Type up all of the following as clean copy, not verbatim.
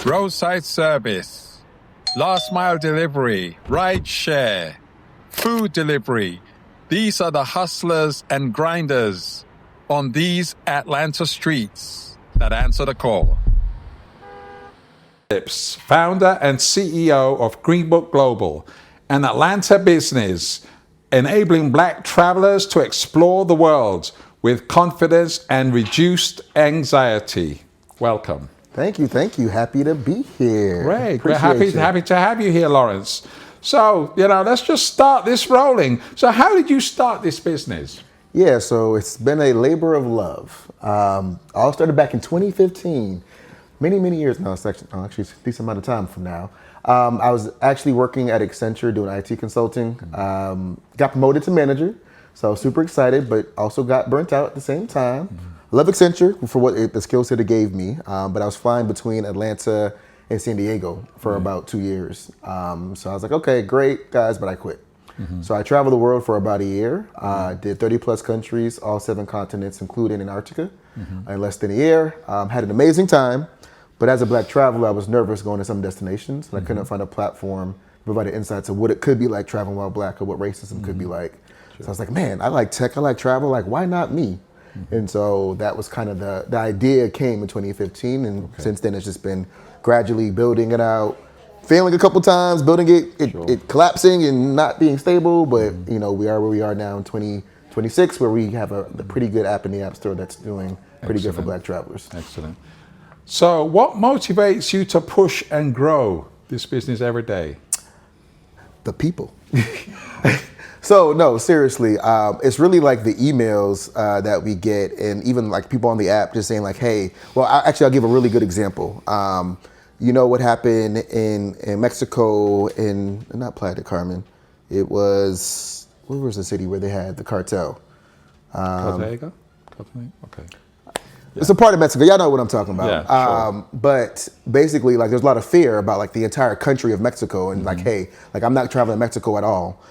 roadside service, last mile delivery, ride share, food delivery. These are the hustlers and grinders on these Atlanta streets that answer the call. Phillips, founder and CEO of GreenBook Global, an Atlanta business enabling Black travelers to explore the world with confidence and reduced anxiety. Welcome. Thank you. Happy to be here. Great. We're happy to have you here, Lawerence. So, let's just start this rolling. So how did you start this business? Yeah, so it's been a labor of love. All started back in 2015. Many years now. It's actually a decent amount of time from now. I was actually working at Accenture doing IT consulting. Got promoted to manager, so super excited, but also got burnt out at the same time. Love Accenture for what the skill set it gave me, but I was flying between Atlanta and San Diego for about 2 years. So I was like, okay, great guys, but I quit. So I traveled the world for about a year, did 30 plus countries, all 7 continents, including Antarctica, in less than a year. Had an amazing time, but as a Black traveler, I was nervous going to some destinations, and I couldn't find a platform that provided insights of what it could be like traveling while Black, or what racism could be like. So I was like, man, I like tech, I like travel, like why not me? And so that was kind of the idea came in 2015, and since then it's just been gradually building it out, failing a couple times, building it collapsing and not being stable, but we are where we are now in 2026, where we have a pretty good app in the App Store that's doing pretty good for Black travelers. Excellent. So what motivates you to push and grow this business every day? The people. So no, seriously, it's really like the emails that we get, and even like people on the app just saying like, hey, well, I'll give a really good example. You know what happened in Mexico, not Playa del Carmen, it was, where was the city where they had the cartel? Cotega? Okay. It's a part of Mexico. Y'all know what I'm talking about. Yeah, sure. But basically, like, there's a lot of fear about like the entire country of Mexico, and like, hey, like I'm not traveling to Mexico at all.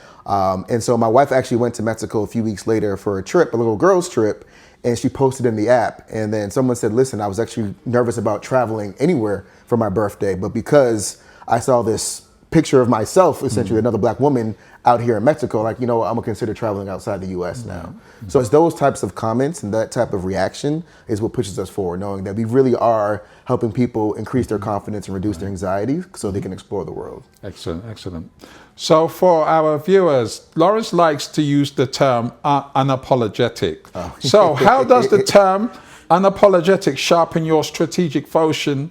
And so my wife actually went to Mexico a few weeks later for a trip, a little girl's trip, and she posted in the app. And then someone said, listen, I was actually nervous about traveling anywhere for my birthday, but because I saw this picture of myself, essentially another Black woman out here in Mexico, like, I'm gonna consider traveling outside the US now. So it's those types of comments and that type of reaction is what pushes us forward, knowing that we really are helping people increase their confidence and reduce their anxiety so they can explore the world. Excellent. So for our viewers, Lawerence likes to use the term unapologetic. So how does the term unapologetic sharpen your strategic focus,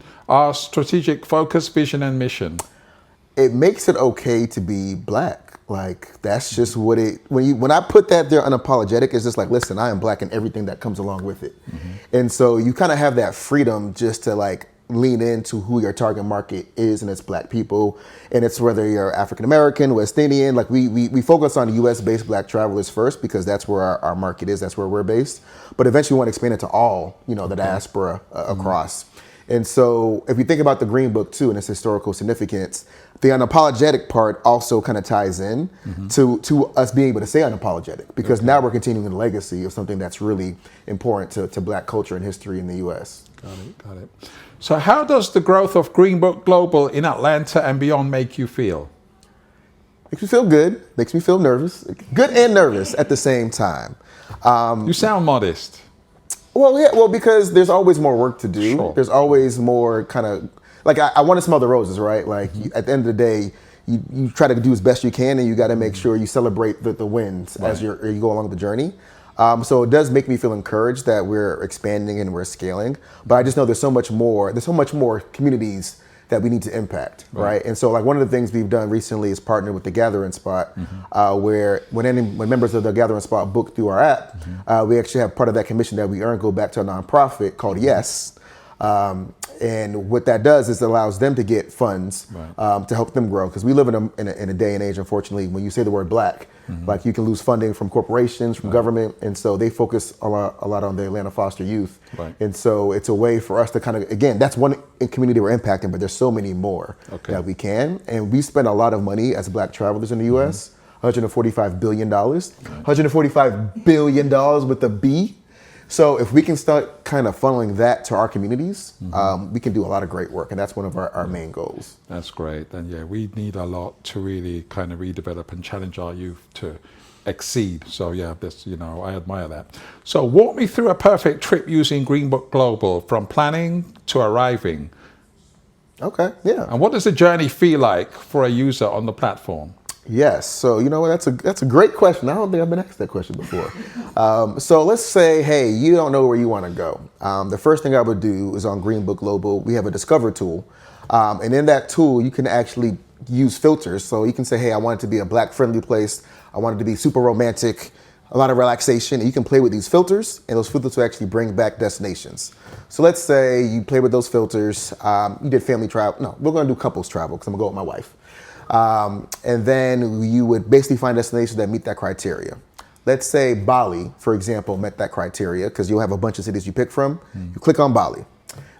vision, and mission? It makes it okay to be Black. Like, that's just what when I put that there, unapologetic, it's just like, listen, I am Black and everything that comes along with it. And so you kind of have that freedom just to like lean into who your target market is, and it's Black people. And it's whether you're African American, West Indian, like we focus on US based Black travelers first because that's where our market is, that's where we're based. But eventually we want to expand it to all, the diaspora across. And so if you think about the Green Book too and its historical significance, the unapologetic part also kind of ties in to us being able to say unapologetic, because now we're continuing the legacy of something that's really important to Black culture and history in the US. Got it. So how does the growth of GreenBook Global in Atlanta and beyond make you feel? Makes me feel good, makes me feel nervous, good and nervous at the same time. You sound modest. Well, because there's always more work to do. Sure. There's always more kind of, like I want to smell the roses, right? Like at the end of the day, you try to do as best you can, and you got to make sure you celebrate the wins as you go along the journey. So it does make me feel encouraged that we're expanding and we're scaling. But I just know there's so much more. There's so much more communities that we need to impact, right? And so like one of the things we've done recently is partner with the Gathering Spot, where when members of the Gathering Spot book through our app, we actually have part of that commission that we earn go back to a nonprofit called Yes. And what that does is it allows them to get funds to help them grow, because we live in a day and age, unfortunately, when you say the word Black, like you can lose funding from corporations, from government, and so they focus a lot on the Atlanta foster youth. And so it's a way for us to kind of, again, that's one community we're impacting, but there's so many more that we can. And we spend a lot of money as Black travelers in the US, $145 billion, $145 billion with a B. So if we can start kind of funneling that to our communities, we can do a lot of great work, and that's one of our main goals. That's great. And yeah, we need a lot to really kind of redevelop and challenge our youth to exceed. So yeah, this, I admire that. So walk me through a perfect trip using GreenBook Global, from planning to arriving. Okay, yeah. And what does the journey feel like for a user on the platform? Yes. So you know what? That's a great question. I don't think I've been asked that question before. So let's say, hey, you don't know where you want to go. The first thing I would do is on GreenBook Global, we have a Discover tool, and in that tool, you can actually use filters. So you can say, hey, I want it to be a Black-friendly place. I want it to be super romantic, a lot of relaxation. And you can play with these filters, and those filters will actually bring back destinations. So let's say you play with those filters. You did family travel. No, we're going to do couples travel because I'm going to go with my wife. And then you would basically find destinations that meet that criteria. Let's say Bali, for example, met that criteria, because you'll have a bunch of cities you pick from. You click on Bali.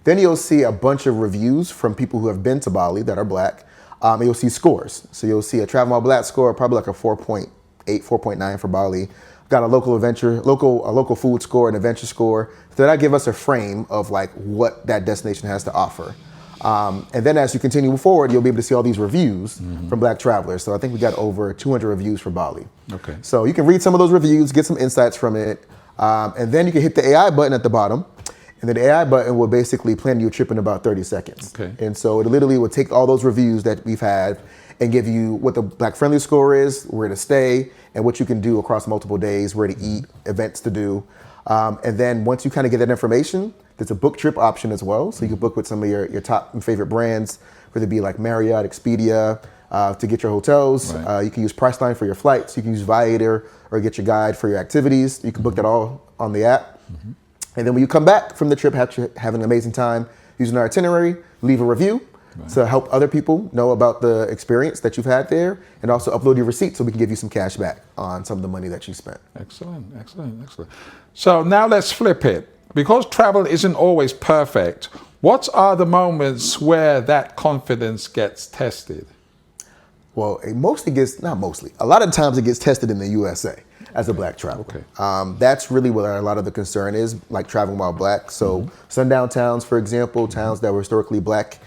Then you'll see a bunch of reviews from people who have been to Bali that are Black. And you'll see scores. So you'll see a Travel Mall Black score, probably like a 4.8, 4.9 for Bali. Got a local food score, an adventure score. So that'll give us a frame of like what that destination has to offer. And then as you continue forward, you'll be able to see all these reviews from Black travelers. So I think we got over 200 reviews for Bali. Okay. So you can read some of those reviews, get some insights from it. And then you can hit the AI button at the bottom. And then the AI button will basically plan your trip in about 30 seconds. Okay. And so it literally will take all those reviews that we've had and give you what the Black friendly score is, where to stay, and what you can do across multiple days, where to eat, events to do. And then once you kind of get that information, there's a book trip option as well. So you can book with some of your top and favorite brands, whether it be like Marriott, Expedia, to get your hotels. Right. You can use Priceline for your flights. You can use Viator or get your guide for your activities. You can book that all on the app. And then when you come back from the trip, have an amazing time using our itinerary, leave a review to help other people know about the experience that you've had there, and also upload your receipt so we can give you some cash back on some of the money that you spent. Excellent, excellent, excellent. So now let's flip it. Because travel isn't always perfect, what are the moments where that confidence gets tested? Well, a lot of times it gets tested in the USA as a Black traveler. Okay. That's really where a lot of the concern is, like traveling while Black. So Sundown towns, for example, towns that were historically Black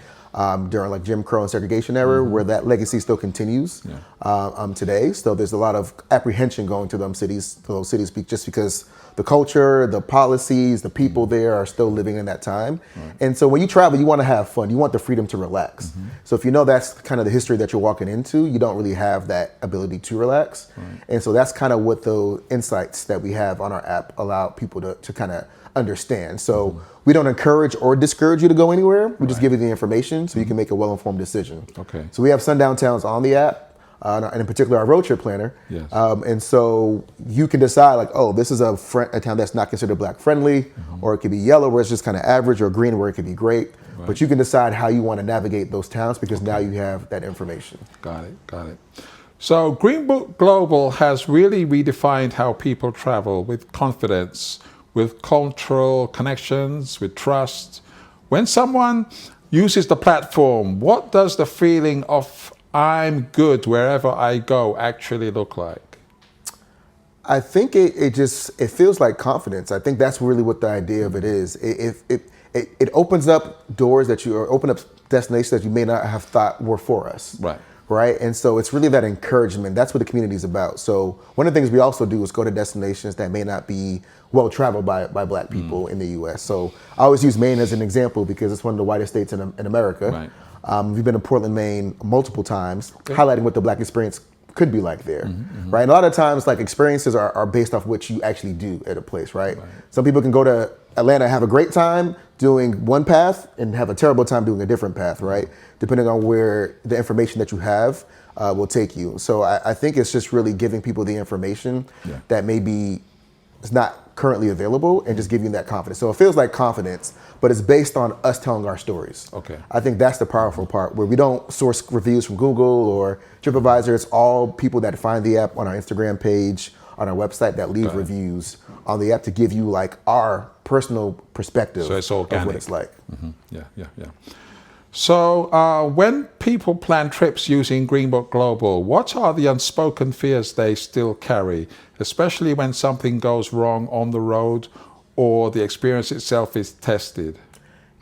during like Jim Crow and segregation era, where that legacy still continues today. So there's a lot of apprehension going to those cities just because the culture, the policies, the people there are still living in that time. Right. And so when you travel, you want to have fun. You want the freedom to relax. So if you know that's kind of the history that you're walking into, you don't really have that ability to relax. Right. And so that's kind of what the insights that we have on our app allow people to kind of understand. So we don't encourage or discourage you to go anywhere. We just give you the information so you can make a well-informed decision. Okay. So we have Sundown towns on the app. And in particular, our road trip planner. Yes. And so you can decide like, oh, this is a town that's not considered Black friendly, or it could be yellow where it's just kind of average, or green where it could be great. Right. But you can decide how you want to navigate those towns because now you have that information. Got it. So GreenBook Global has really redefined how people travel with confidence, with cultural connections, with trust. When someone uses the platform, what does the feeling of I'm good wherever I go actually look like? I think it feels like confidence. I think that's really what the idea of it is. It opens up doors open up destinations that you may not have thought were for us. Right. And so it's really that encouragement. That's what the community is about. So one of the things we also do is go to destinations that may not be well traveled by Black people in the US. So I always use Maine as an example because it's one of the whitest states in America. Right. We've been to Portland, Maine multiple times, highlighting what the Black experience could be like there, right? And a lot of times, like experiences are based off what you actually do at a place, right? Some people can go to Atlanta and have a great time doing one path and have a terrible time doing a different path, right? Depending on where the information that you have will take you. So I think it's just really giving people the information that maybe is not currently available and just giving you that confidence. So it feels like confidence, but it's based on us telling our stories. Okay. I think that's the powerful part, where we don't source reviews from Google or TripAdvisor. It's all people that find the app on our Instagram page, on our website, that leave reviews on the app to give you like our personal perspective of what it's like. Yeah. So when people plan trips using GreenBook Global, what are the unspoken fears they still carry, especially when something goes wrong on the road or the experience itself is tested?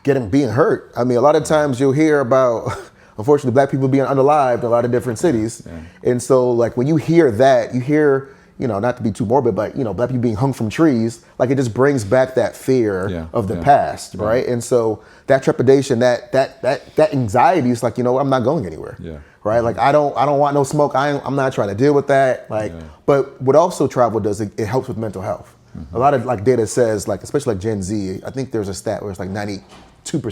Being hurt. I mean, a lot of times you'll hear about, unfortunately, black people being unalived in a lot of different cities. Yeah. And so like when you hear that, you hear, not to be too morbid, but black people being hung from trees, like it just brings back that fear of the past, right? And so that trepidation, that anxiety is like, I'm not going anywhere. Yeah. Right? Like I don't want no smoke. I'm not trying to deal with that. Like, but what also travel does, it helps with mental health. Mm-hmm. A lot of like data says, like especially like Gen Z, I think there's a stat where it's like 92%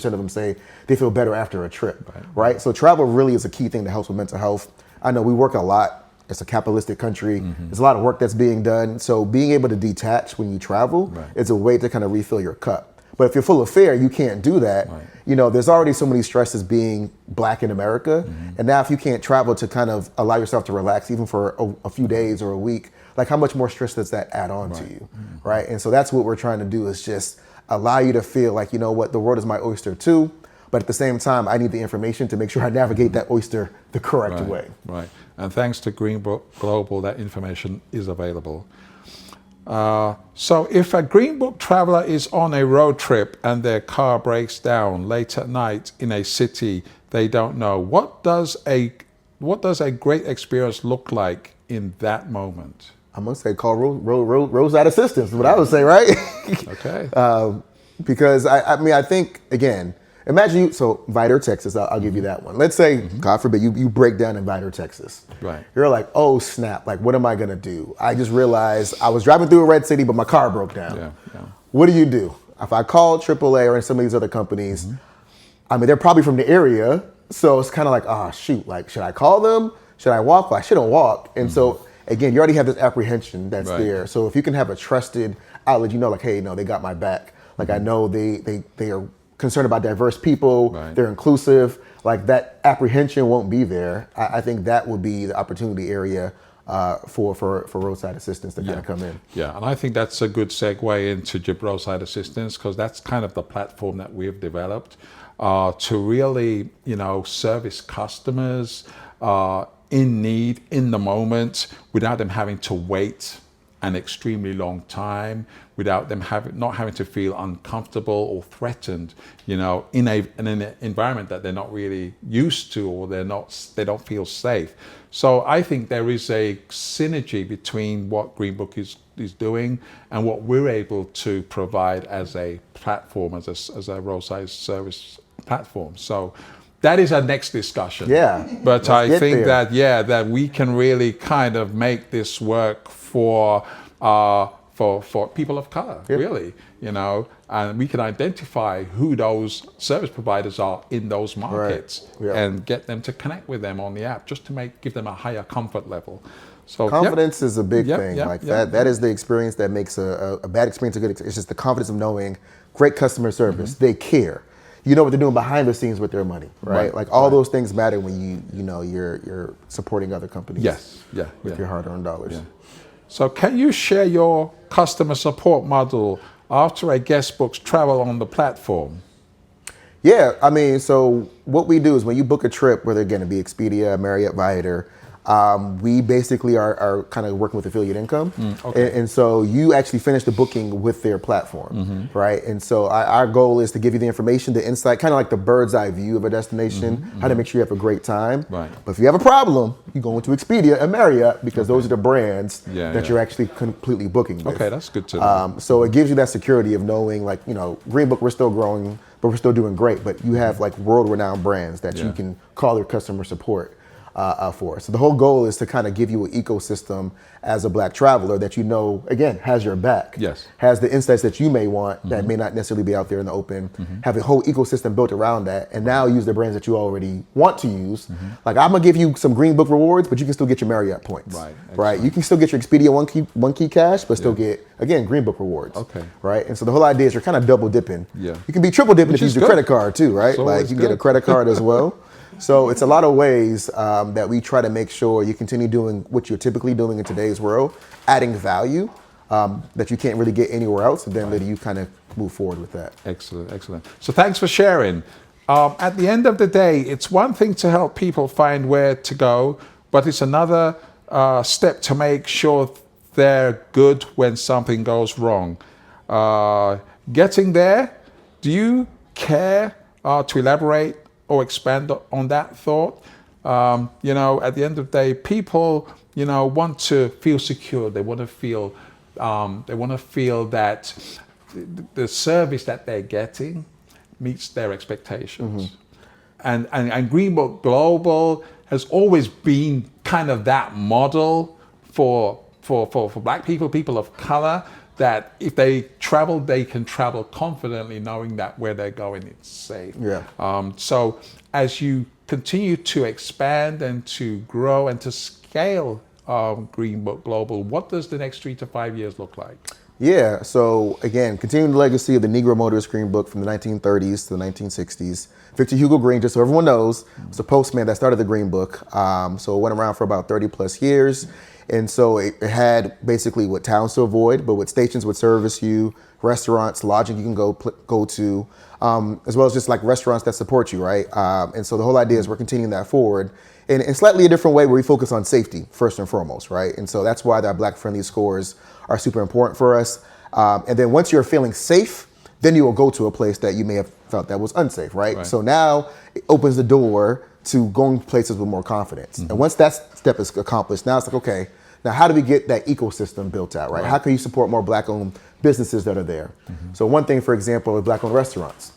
of them say they feel better after a trip, right? So travel really is a key thing that helps with mental health. I know we work a lot. It's a capitalistic country. Mm-hmm. There's a lot of work that's being done. So being able to detach when you travel is a way to kind of refill your cup. But if you're full of fear, you can't do that. Right. There's already so many stresses being black in America. Mm-hmm. And now if you can't travel to kind of allow yourself to relax, even for a few days or a week, like how much more stress does that add on to you, right? And so that's what we're trying to do, is just allow you to feel like, the world is my oyster too. But at the same time, I need the information to make sure I navigate that oyster the correct way. Right. And thanks to GreenBook Global, that information is available. So if a GreenBook traveler is on a road trip and their car breaks down late at night in a city they don't know, what does a great experience look like in that moment? I'm gonna say call roadside assistance is what I would say, right? Okay. Because I think, again, imagine Vidor, Texas, I'll give you that one. Let's say, God forbid, you break down in Vidor, Texas. Right. You're like, oh snap, like what am I gonna do? I just realized I was driving through a red city, but my car broke down. Yeah. What do? If I call AAA or some of these other companies, they're probably from the area, so it's kind of like, oh shoot, like should I call them? Should I walk? Well, I shouldn't walk. And so again, you already have this apprehension that's there. So if you can have a trusted outlet, like, hey, no, they got my back. Like I know they are concerned about diverse people, they're inclusive, like that apprehension won't be there. I think that would be the opportunity area for roadside assistance to kind of come in. Yeah, and I think that's a good segue into roadside assistance, because that's kind of the platform that we've developed to really, service customers in need, in the moment, without them having to wait an extremely long time, without them not having to feel uncomfortable or threatened, in an environment that they're not really used to, or they don't feel safe. So I think there is a synergy between what GreenBook is doing and what we're able to provide as a platform, as a roadside service platform. So that is our next discussion. Yeah. But I think that we can really kind of make this work for people of color, really, and we can identify who those service providers are in those markets and get them to connect with them on the app, just to give them a higher comfort level. So confidence is a big thing. That is the experience that makes a bad experience a good experience. It's just the confidence of knowing great customer service. They care. You know what they're doing behind the scenes with their money, right? Like all those things matter when you're supporting other companies. With your hard-earned dollars. Yeah. So can you share your customer support model after a guest books travel on the platform? Yeah, so what we do is when you book a trip, whether again it be Expedia, Marriott, Viator, we basically are kind of working with affiliate income. And so you actually finish the booking with their platform, right? And so our goal is to give you the information, the insight, kind of like the bird's eye view of a destination, how to make sure you have a great time. Right. But if you have a problem, you go into Expedia and Marriott, because those are the brands that you're actually completely booking with. Okay, that's good to know. So it gives you that security of knowing, like, GreenBook, we're still growing, but we're still doing great. But you have like world-renowned brands that you can call their customer support for. So the whole goal is to kind of give you an ecosystem as a black traveler that again, has your back. Yes. Has the insights that you may want that may not necessarily be out there in the open. Have a whole ecosystem built around that, and now use the brands that you already want to use. Like I'm gonna give you some GreenBook rewards, but you can still get your Marriott points. Right. You can still get your Expedia one key cash, but still get, again, GreenBook rewards. Okay. Right. And so the whole idea is you're kind of double dipping. Yeah. You can be triple dipping if you use your credit card too, right? So like you can get a credit card as well. So it's a lot of ways that we try to make sure you continue doing what you're typically doing in today's world, adding value that you can't really get anywhere else, and then let you kind of move forward with that. Excellent. So thanks for sharing. At the end of the day, it's one thing to help people find where to go, but it's another step to make sure they're good when something goes wrong. Getting there, do you care to elaborate or expand on that thought? At the end of the day, people, want to feel secure. They want to feel that the service that they're getting meets their expectations. And GreenBook Global has always been kind of that model for Black people of color, that if they travel, they can travel confidently knowing that where they're going, it's safe. Yeah. So as you continue to expand and to grow and to scale GreenBook Global, what does the next 3 to 5 years look like? Yeah, so again, continuing the legacy of the Negro motorist Green Book from the 1930s to the 1960s. Victor Hugo Green, just so everyone knows, was the postman that started the Green Book. So it went around for about 30 plus years. And so it had basically what towns to avoid, but what stations would service you, restaurants, lodging you can go to, as well as just like restaurants that support you, right? And so the whole idea is we're continuing that forward in slightly a different way, where we focus on safety first and foremost, right? And so that's why our Black friendly scores are super important for us. And then once you're feeling safe, then you will go to a place that you may have felt that was unsafe, right? So now it opens the door to going places with more confidence. And once that step is accomplished, now it's like, okay, now how do we get that ecosystem built out, right? How can you support more Black-owned businesses that are there? So one thing, for example, is Black-owned restaurants.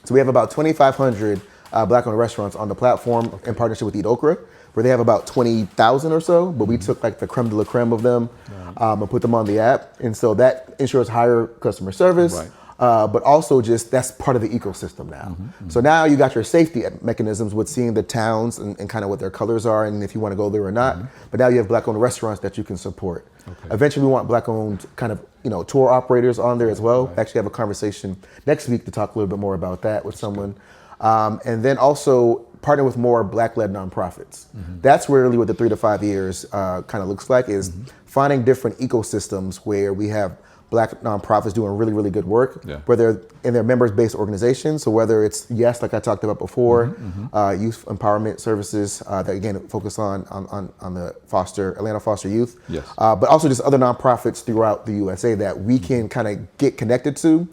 So we have about 2,500 Black-owned restaurants on the platform in partnership with Eat Okra, where they have about 20,000 or so, but we took like the creme de la creme of them and put them on the app. And so that ensures higher customer service, but also just that's part of the ecosystem now. So now you got your safety mechanisms with seeing the towns and kind of what their colors are and if you want to go there or not. But now you have Black-owned restaurants that you can support. Eventually we want Black-owned kind of tour operators on there as well. Actually have a conversation next week to talk a little bit more about that with someone. And then also partner with more Black-led nonprofits. That's really what the 3 to 5 years kind of looks like, is finding different ecosystems where we have Black nonprofits doing really, really good work, whether in their members-based organizations. So whether it's YES, like I talked about before, youth empowerment services that again focus on the Atlanta foster youth, but also just other nonprofits throughout the USA that we can kind of get connected to,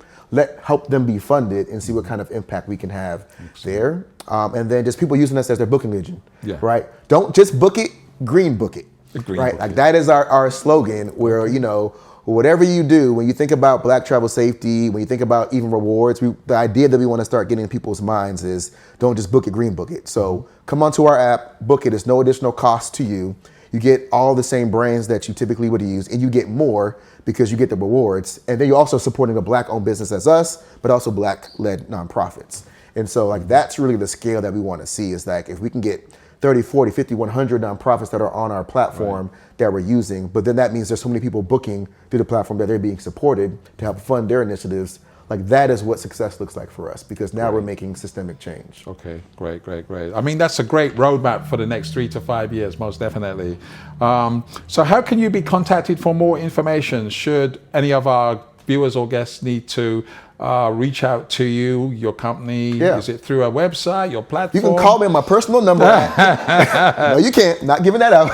help them be funded and see what kind of impact we can have there. And then just people using us as their booking engine, right? Don't just book it, green book it, right? Like that is our slogan, where, whatever you do, when you think about Black travel safety, when you think about even rewards, the idea that we want to start getting in people's minds is don't just book it, green book it. So come onto our app, book it. It's no additional cost to you. You get all the same brands that you typically would use, and you get more because you get the rewards. And then you're also supporting a Black-owned business as us, but also Black-led nonprofits. And so like that's really the scale that we want to see, is like if we can get 30, 40, 50, 100 nonprofits that are on our platform that we're using, but then that means there's so many people booking through the platform that they're being supported to help fund their initiatives. Like that is what success looks like for us, because now we're making systemic change. Okay, great. I mean, that's a great roadmap for the next 3 to 5 years, most definitely. So how can you be contacted for more information? Should any of our viewers or guests need to reach out to you, your company? Is it through a website, your platform? You can call me on my personal number. No, you can't. Not giving that out.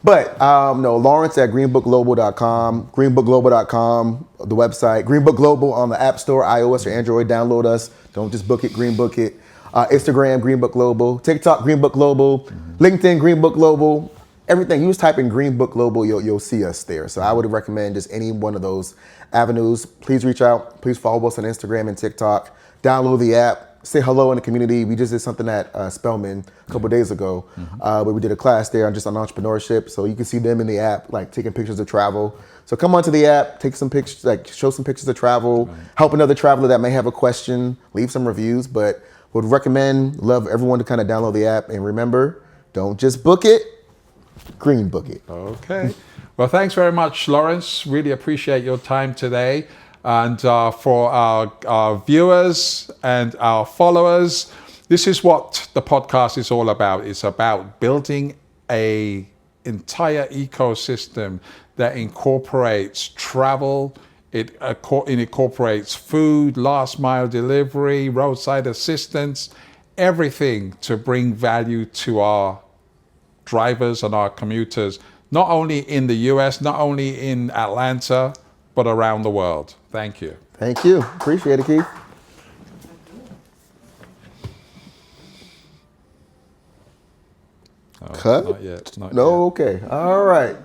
But no, Lawerence at greenbookglobal.com, greenbookglobal.com, the website, GreenBook Global on the App Store, iOS or Android. Download us. Don't just book it, green book it. Instagram, GreenBook Global. TikTok, GreenBook Global. LinkedIn, GreenBook Global. Everything. You just type in GreenBook Global, you'll see us there. So I would recommend just any one of those avenues. Please reach out. Please follow us on Instagram and TikTok. Download the app. Say hello in the community. We just did something at Spelman a couple of days ago, where we did a class there on entrepreneurship. So you can see them in the app, like taking pictures of travel. So come onto the app, take some pictures, like show some pictures of travel, help another traveler that may have a question, leave some reviews. But would love everyone to kind of download the app. And remember, don't just book it, green book it. Okay. Well, thanks very much, Lawerence. Really appreciate your time today. And for our viewers and our followers, this is what the podcast is all about. It's about building an entire ecosystem that incorporates travel, it incorporates food, last mile delivery, roadside assistance, everything to bring value to our drivers and our commuters, not only in the US, not only in Atlanta, but around the world. Thank you. Thank you. Appreciate it, Keith. Oh, Cut? Not yet. Not No, yet. okay. All right.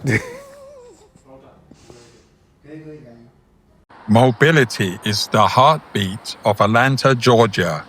Mobility is the heartbeat of Atlanta, Georgia.